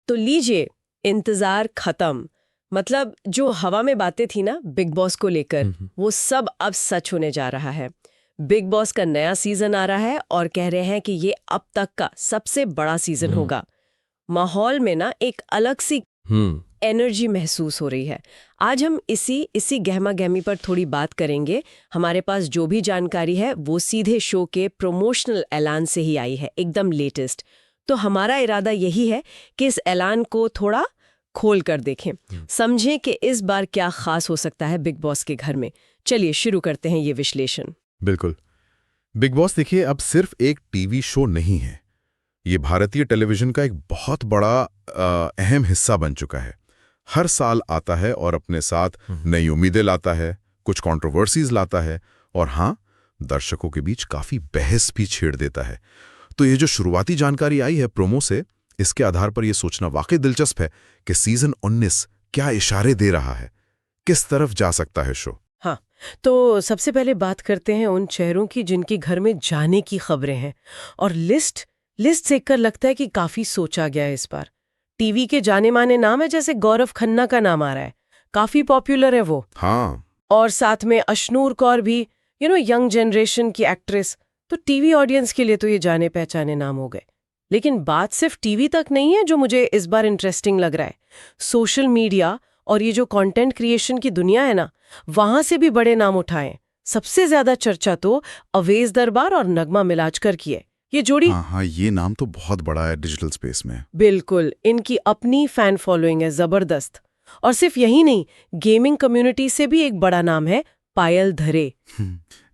तो लीजिए, इंतजार खत्म। मतलब जो हवा में बातें थी ना बिग बॉस को लेकर, वो सब अब सच होने जा रहा है। बिग बॉस का नया सीजन आ रहा है और कह रहे हैं कि ये अब तक का सबसे बड़ा सीजन होगा। माहौल में ना एक अलग सी एनर्जी महसूस हो रही है। आज हम इसी गहमा गहमी पर थोड़ी बात करेंगे। हमारे पास जो भी जानकारी है वो सीधे शो के प्रमोशनल ऐलान से ही आई है, एकदम लेटेस्ट। तो हमारा इरादा यही है कि इस ऐलान को थोड़ा खोल कर देखें, समझें कि इस बार क्या खास हो सकता है बिग बॉस के घर में। चलिए शुरू करते हैं ये विश्लेषण। बिल्कुल। बिग बॉस देखिए अब सिर्फ एक टीवी शो नहीं है, ये भारतीय टेलीविजन का एक बहुत बड़ा अहम हिस्सा बन चुका है। हर साल आता है और अपने साथ नई उम्मीदें लाता है, कुछ कंट्रोवर्सीज लाता है और हाँ, दर्शकों के बीच काफी बहस भी छेड़ देता है। तो ये जो शुरुआती जानकारी आई है प्रोमो से, इसके आधार पर यह सोचना वाकई दिलचस्प है कि सीजन 19 क्या इशारे दे रहा है, किस तरफ जा सकता है शो। हाँ, तो सबसे पहले बात करते हैं उन चेहरों की जिनके घर में जाने की खबरें हैं। और लिस्ट देखकर लगता है कि काफी सोचा गया है इस बार। टीवी के जाने माने नाम है, जैसे गौरव खन्ना का नाम आ रहा है, काफी पॉपुलर है वो। हाँ, और साथ में अशनूर कौर भी, यंग जनरेशन की एक्ट्रेस। तो टीवी ऑडियंस के लिए तो ये जाने पहचाने नाम हो गए। लेकिन बात सिर्फ टीवी तक नहीं है जो मुझे इस बार इंटरेस्टिंग लग रहा है। सोशल मीडिया और ये जो कंटेंट क्रिएशन की दुनिया है ना, वहां से भी बड़े नाम उठाएं। सबसे ज्यादा चर्चा तो अवेज दरबार और नगमा मिलाजकर की है। ये जोड़ी हाँ, ये नाम तो बहुत बड़ा है डिजिटल स्पेस में। बिल्कुल, इनकी अपनी फैन फॉलोइंग है जबरदस्त। और सिर्फ यही नहीं, गेमिंग कम्युनिटी से भी एक बड़ा नाम है, पायल धरे।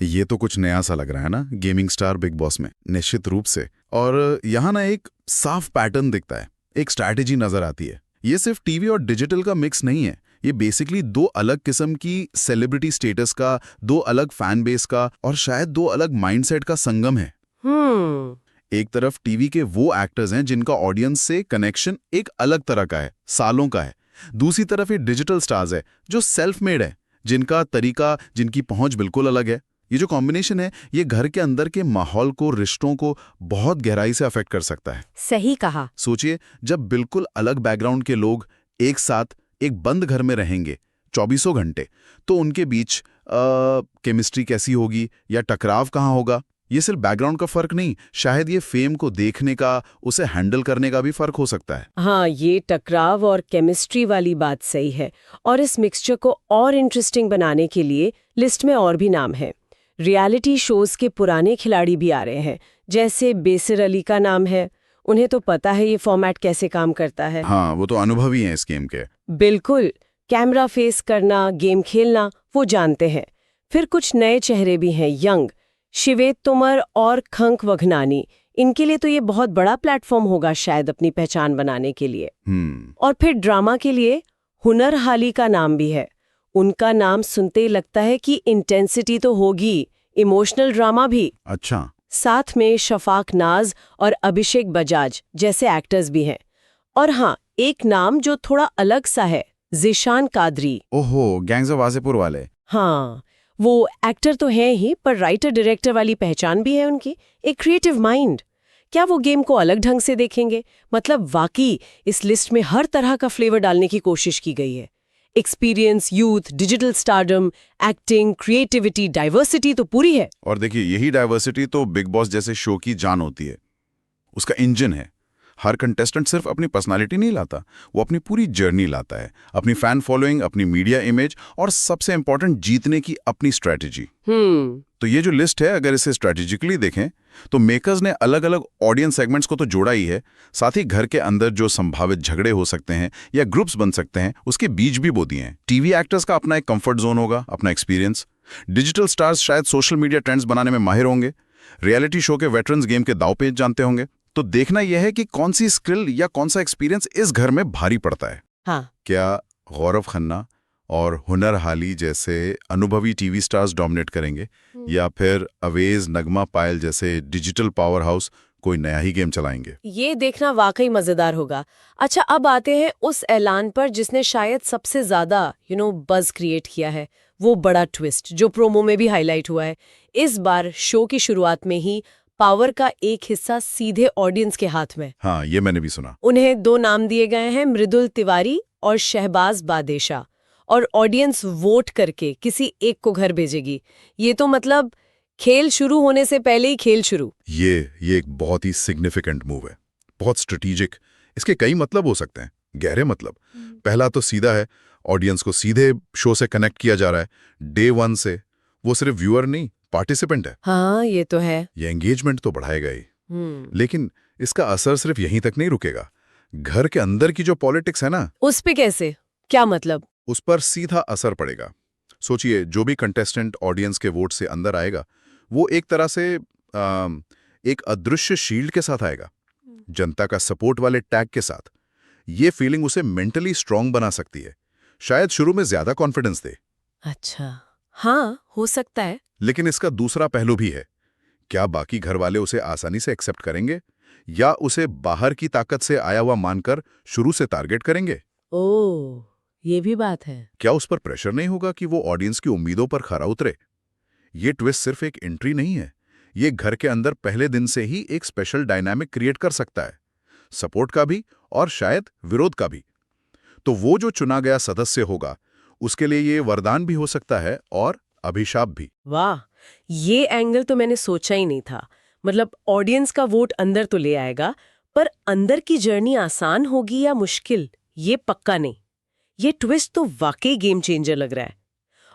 ये तो कुछ नया सा लग रहा है ना, गेमिंग स्टार बिग बॉस में, निश्चित रूप से। और यहाँ ना एक साफ पैटर्न दिखता है, एक स्ट्रैटेजी नजर आती है। ये सिर्फ टीवी और डिजिटल का मिक्स नहीं है, ये बेसिकली दो अलग किस्म की सेलिब्रिटी स्टेटस का, दो अलग फैन बेस का और शायद दो अलग माइंडसेट का संगम है। एक तरफ टीवी के वो एक्टर्स हैं जिनका ऑडियंस से कनेक्शन एक अलग तरह का है, सालों का है। दूसरी तरफ ये डिजिटल स्टार्स है जो सेल्फ मेड है, जिनका तरीका, जिनकी पहुंच बिल्कुल अलग है। ये जो कॉम्बिनेशन है, ये घर के अंदर के माहौल को, रिश्तों को बहुत गहराई से अफेक्ट कर सकता है। सही कहा। सोचिए, जब बिल्कुल अलग बैकग्राउंड के लोग एक साथ एक बंद घर में रहेंगे 24 घंटे, तो उनके बीच केमिस्ट्री कैसी होगी या टकराव कहाँ होगा। ये सिर्फ बैकग्राउंड का फर्क नहीं, शायद ये फेम को देखने का, उसे हैंडल करने का भी फर्क हो सकता है। हाँ, ये टकराव और केमिस्ट्री वाली बात सही है। और इस मिक्सचर को और इंटरेस्टिंग बनाने के लिए लिस्ट में और भी नाम है। रियलिटी शोज के पुराने खिलाड़ी भी आ रहे हैं, जैसे बेसिर अली का नाम है। उन्हें तो पता है ये फॉर्मेट कैसे काम करता है। हाँ, वो तो अनुभवी हैं इस गेम के। बिल्कुल, कैमरा फेस करना, गेम खेलना, वो जानते हैं। फिर कुछ नए चेहरे भी हैं, यंग शिवेत तोमर और खंक वघनानी। इनके लिए तो ये बहुत बड़ा प्लेटफॉर्म होगा शायद अपनी पहचान बनाने के लिए। और फिर ड्रामा के लिए हुनर हाली का नाम भी है। उनका नाम सुनते ही लगता है कि इंटेंसिटी तो होगी, इमोशनल ड्रामा भी। अच्छा। साथ में शफाक नाज और अभिषेक बजाज जैसे एक्टर्स भी हैं। और हाँ, एक नाम जो थोड़ा अलग सा है, ज़ीशान कादरी। ओहो, गैंग्स ऑफ वासेपुर वाले। हाँ, वो एक्टर तो हैं ही, पर राइटर डायरेक्टर वाली पहचान भी है उनकी, एक क्रिएटिव माइंड। क्या वो गेम को अलग ढंग से देखेंगे? मतलब वाकई इस लिस्ट में हर तरह का फ्लेवर डालने की कोशिश की गई है। Experience, youth, digital stardom, acting, creativity, diversity तो पूरी है। और देखिए, यही डाइवर्सिटी तो बिग बॉस जैसे शो की जान होती है, उसका इंजन है। हर कंटेस्टेंट सिर्फ अपनी पर्सनालिटी नहीं लाता, वो अपनी पूरी जर्नी लाता है, अपनी फैन फॉलोइंग, अपनी मीडिया इमेज और सबसे इंपॉर्टेंट, जीतने की अपनी स्ट्रैटेजी। तो ये जो लिस्ट है, अगर इसे स्ट्रैटेजिकली देखें तो मेकर्स ने अलग अलग ऑडियंस सेगमेंट्स को तो जोड़ा ही है, साथ ही घर के अंदर जो संभावित झगड़े हो सकते हैं या ग्रुप्स बन सकते हैं, उसके बीज भी बो दिए हैं। टीवी एक्टर्स का अपना एक कंफर्ट जोन होगा, अपना एक्सपीरियंस। डिजिटल स्टार्स शायद सोशल मीडिया ट्रेंड्स बनाने में माहिर होंगे। रियलिटी शो के वेटरन्स गेम के दाव पेच जानते होंगे। तो देखना यह है कि कौन सी स्किल या कौन सा एक्सपीरियंस इस घर में भारी पड़ता है। हाँ। क्या गौरव खन्ना और हुनर हाली जैसे अनुभवी टीवी स्टार्स डोमिनेट करेंगे, या फिर अवेज, नगमा, पायल जैसे डिजिटल पावर हाउस कोई नया ही गेम चलाएंगे? ये देखना वाकई मजेदार होगा। अच्छा, अब आते हैं उस ऐलान पर जिसने शायद सबसे ज्यादा बज़ क्रिएट किया है, वो बड़ा ट्विस्ट जो प्रोमो में भी हाईलाइट हुआ है। इस बार शो की शुरुआत में ही पावर का एक हिस्सा सीधे ऑडियंस के हाथ में। हाँ, ये मैंने भी सुना। उन्हें 2 नाम दिए गए हैं, मृदुल तिवारी और शहबाज बादेशा, और ऑडियंस वोट करके किसी एक को घर भेजेगी। ये तो मतलब खेल शुरू होने से पहले ही खेल शुरू। ये एक बहुत ही सिग्निफिकेंट मूव है, बहुत स्ट्रेटेजिक। इसके कई मतलब हो सकते हैं, गहरे मतलब। पहला तो सीधा है, ऑडियंस को सीधे शो से कनेक्ट किया जा रहा है डे 1 से। वो सिर्फ व्यूअर नहीं, पार्टिसिपेंट है। हाँ, ये तो है। ये एंगेजमेंट तो बढ़ाएगा ही, लेकिन इसका असर सिर्फ यहीं तक नहीं रुकेगा। घर के अंदर की जो पॉलिटिक्स है ना, उस पे कैसे, क्या मतलब? उस पर सीधा असर पड़ेगा। सोचिए, जो भी कंटेस्टेंट ऑडियंस के वोट से अंदर आएगा, वो एक तरह से एक अदृश्य शील्ड के साथ आएगा, जनता का सपोर्ट वाले टैग के साथ। ये फीलिंग उसे मेंटली स्ट्रांग बना सकती है, शायद शुरू में ज्यादा कॉन्फिडेंस दे। अच्छा, हाँ, हो सकता है। लेकिन इसका दूसरा पहलू भी है। क्या बाकी घर वाले उसे आसानी से एक्सेप्ट करेंगे, या उसे बाहर की ताकत से आया हुआ मानकर शुरू से टारगेट करेंगे? ओह, ये भी बात है। क्या उस पर प्रेशर नहीं होगा कि वो ऑडियंस की उम्मीदों पर खरा उतरे? ये ट्विस्ट सिर्फ एक एंट्री नहीं है, ये घर के अंदर पहले दिन से ही एक स्पेशल डायनामिक क्रिएट कर सकता है, सपोर्ट का भी और शायद विरोध का भी। तो वो जो चुना गया सदस्य होगा, उसके लिए ये वरदान भी हो सकता है और अभिशाप भी। वाह, ये एंगल तो मैंने सोचा ही नहीं था। मतलब ऑडियंस का वोट अंदर तो ले आएगा, पर अंदर की जर्नी आसान होगी या मुश्किल, ये पक्का नहीं। ये ट्विस्ट तो वाकई गेम चेंजर लग रहा है।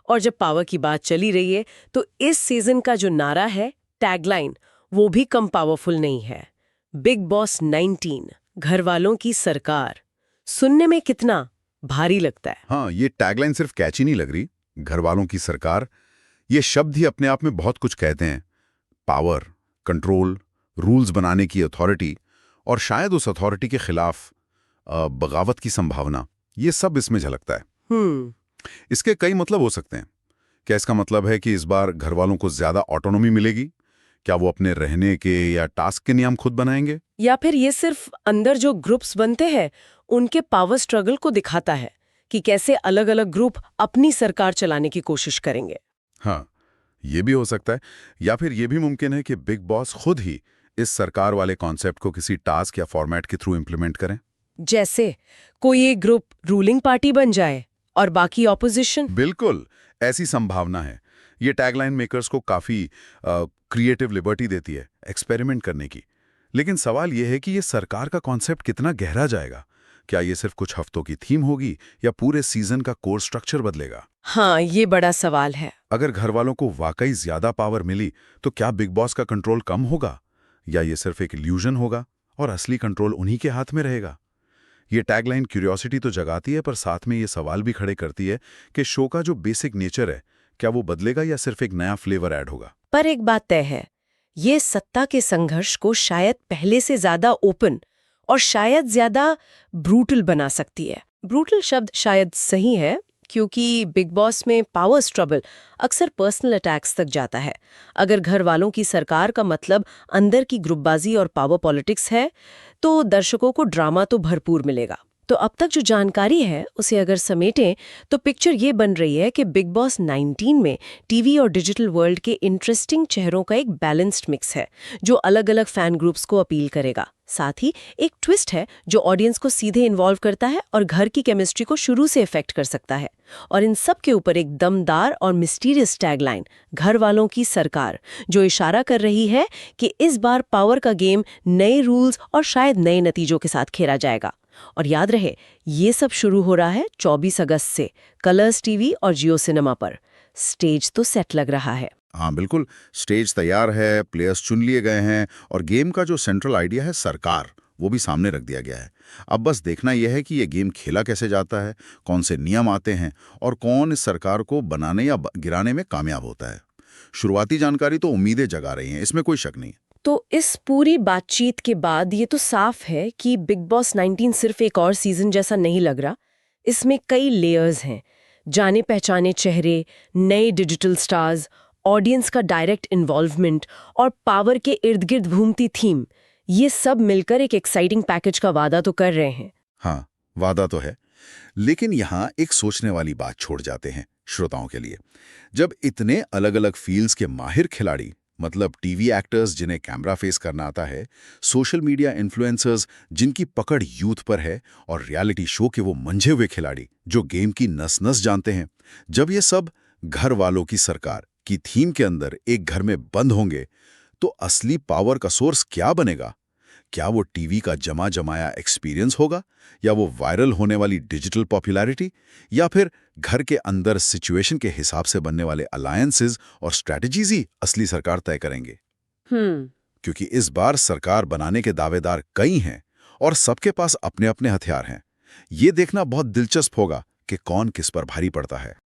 और जब पावर की बात चली रही है, तो इस सीजन का जो नारा है, टैगलाइन, वो भी कम पावरफुल नहीं है। बिग बॉस 19, घर वालों की सरकार। सुनने में कितना भारी लगता है। हाँ, ये टैगलाइन सिर्फ कैची नहीं लग रही। घर वालों की सरकार, ये शब्द ही अपने आप में बहुत कुछ कहते हैं। पावर, कंट्रोल, रूल्स बनाने की अथॉरिटी, और शायद उस अथॉरिटी के खिलाफ बगावत की संभावना, ये सब इसमें झलकता है। इसके कई मतलब हो सकते हैं। क्या इसका मतलब है कि इस बार घर वालों को ज्यादा ऑटोनॉमी मिलेगी? क्या वो अपने रहने के या टास्क के नियम खुद बनाएंगे? या फिर ये सिर्फ अंदर जो ग्रुप्स बनते हैं, उनके पावर स्ट्रगल को दिखाता है कि कैसे अलग अलग ग्रुप अपनी सरकार चलाने की कोशिश करेंगे। हाँ, ये भी हो सकता है। या फिर ये भी मुमकिन है कि बिग बॉस खुद ही इस सरकार वाले कॉन्सेप्ट को किसी टास्क या फॉर्मेट के थ्रू इंप्लीमेंट करें। जैसे कोई एक ग्रुप रूलिंग पार्टी बन जाए और बाकी ऑपोजिशन। बिल्कुल, ऐसी संभावना है। ये टैगलाइन मेकर्स को काफी क्रिएटिव लिबर्टी देती है एक्सपेरिमेंट करने की। लेकिन सवाल यह है कि ये सरकार का कॉन्सेप्ट कितना गहरा जाएगा। क्या ये सिर्फ कुछ हफ्तों की थीम होगी या पूरे सीजन का कोर स्ट्रक्चर बदलेगा? हाँ, ये बड़ा सवाल है। अगर घर वालों को वाकई ज्यादा पावर मिली, तो क्या बिग बॉस का कंट्रोल कम होगा, या ये सिर्फ एक इल्यूजन होगा और असली कंट्रोल उन्हीं के हाथ में रहेगा? ये टैगलाइन क्यूरियोसिटी तो जगाती है, पर साथ में ये सवाल भी खड़े करती है कि शो का जो बेसिक नेचर है, क्या वो बदलेगा या सिर्फ एक नया फ्लेवर ऐड होगा? पर एक बात तय है, ये सत्ता के संघर्ष को शायद पहले से ज्यादा ओपन और शायद ज्यादा ब्रूटल बना सकती है। ब्रूटल शब्द शायद सही है, क्योंकि बिग बॉस में पावर स्ट्रगल अक्सर पर्सनल अटैक्स तक जाता है। अगर घर वालों की सरकार का मतलब अंदर की ग्रुपबाजी और पावर पॉलिटिक्स है, तो दर्शकों को ड्रामा तो भरपूर मिलेगा। तो अब तक जो जानकारी है, उसे अगर समेटें, तो पिक्चर ये बन रही है कि बिग बॉस 19 में टीवी और डिजिटल वर्ल्ड के इंटरेस्टिंग चेहरों का एक बैलेंस्ड मिक्स है, जो अलग अलग फैन ग्रुप्स को अपील करेगा। साथ ही एक ट्विस्ट है जो ऑडियंस को सीधे इन्वॉल्व करता है और घर की केमिस्ट्री को शुरू से इफेक्ट कर सकता है। और इन सब के ऊपर एक दमदार और मिस्टीरियस टैगलाइन, घर वालों की सरकार, जो इशारा कर रही है कि इस बार पावर का गेम नए रूल्स और शायद नए नतीजों के साथ खेला जाएगा। और याद रहे, ये सब शुरू हो रहा है 24 अगस्त से कलर्स टीवी और जियो सिनेमा पर। स्टेज तो सेट लग रहा है। हाँ बिल्कुल, स्टेज तैयार है, प्लेयर्स चुन लिए गए हैं, और गेम का जो सेंट्रल आइडिया है सरकार, वो भी सामने रख दिया गया है। अब बस देखना यह है कि ये गेम खेला कैसे जाता है, कौन से नियम आते हैं, और कौन इस सरकार को बनाने या गिराने में कामयाब होता है। शुरुआती जानकारी तो उम्मीदें जगा रही हैं, इसमें कोई शक नहीं। तो इस पूरी बातचीत के बाद ये तो साफ है कि बिग बॉस 19 सिर्फ एक और सीजन जैसा नहीं लग रहा। इसमें कई लेयर्स हैं, जाने पहचाने चेहरे, नए डिजिटल स्टार्स, ऑडियंस का डायरेक्ट इन्वॉल्वमेंट और पावर के इर्द गिर्द घूमती थीम। ये सब मिलकर एक एक्साइटिंग पैकेज का वादा तो कर रहे हैं। हाँ, वादा तो है, लेकिन यहाँ एक सोचने वाली बात छोड़ जाते हैं श्रोताओं के लिए। जब इतने अलग अलग फील्ड्स के माहिर खिलाड़ी मतलब टीवी एक्टर्स जिन्हें कैमरा फेस करना आता है, सोशल मीडिया इन्फ्लुएंसर्स जिनकी पकड़ यूथ पर है, और रियलिटी शो के वो मंझे हुए खिलाड़ी जो गेम की नस-नस जानते हैं। जब ये सब घर वालों की सरकार की थीम के अंदर एक घर में बंद होंगे, तो असली पावर का सोर्स क्या बनेगा? क्या वो टीवी का जमा जमाया एक्सपीरियंस होगा, या वो वायरल होने वाली डिजिटल पॉपुलैरिटी, या फिर घर के अंदर सिचुएशन के हिसाब से बनने वाले अलायंसेस और स्ट्रैटेजीज ही असली सरकार तय करेंगे? क्योंकि इस बार सरकार बनाने के दावेदार कई हैं और सबके पास अपने अपने हथियार हैं। ये देखना बहुत दिलचस्प होगा कि कौन किस पर भारी पड़ता है।